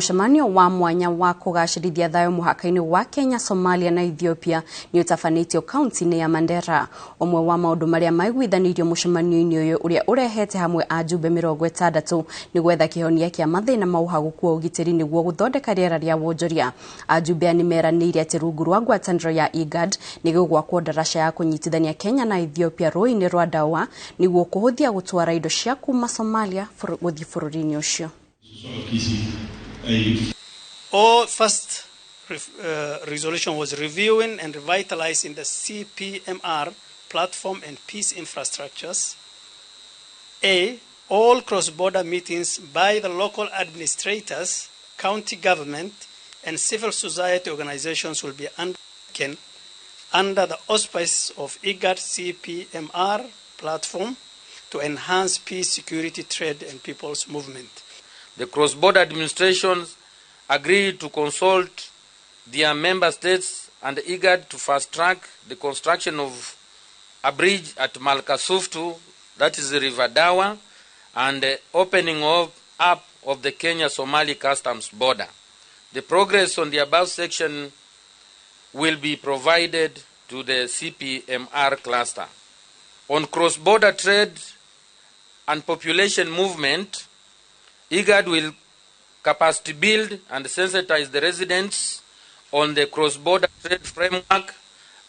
Mũcemanio wa mwanya wa kũgacĩrithia thayũ mũhaka-inĩ wa Kenya-Somalia na Ethiopia nĩ ũtabanĩtio kaunti-inĩ ya Mandera. Ũmwe wa maũndũ marĩa maiguithanirio mũcemanio-inĩ ũyũ ũrĩa ũrehete hamwe ajumbe 60 nĩ gwetha kĩhonia kĩa mathĩna ma ũhagũku wa ũgitĩri nĩguo gũthondeka rĩera rĩa wonjoria. Ajumbe nĩ meranĩire atĩ rungu rwa ngwatanĩro ya IGAD nĩ gũgwakwo ndaraca ya kũnyitithania Kenya na Ethiopia rũĩ-inĩ rwa Dawa nĩguo kũhũthia gũtwara indo cia kuma Somalia gũthiĩ bũrũri-inĩ ũcio. Our first resolution was reviewing and revitalizing the CPMR platform and peace infrastructures. All cross-border meetings by the local administrators, county government, and civil society organizations will be undertaken under the auspices of IGAD CPMR platform to enhance peace, security, trade, and people's movement. The cross-border administrations agreed to consult their member states and IGAD to fast-track the construction of a bridge at Malkasuftu, that is the River Dawa, and the opening up of the Kenya-Somali customs border. The progress on the above section will be provided to the CPMR cluster. On cross-border trade and population movement, IGAD will capacity build and sensitize the residents on the cross-border trade framework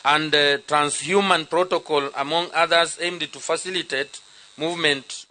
and transhuman protocol, among others, aimed to facilitate movement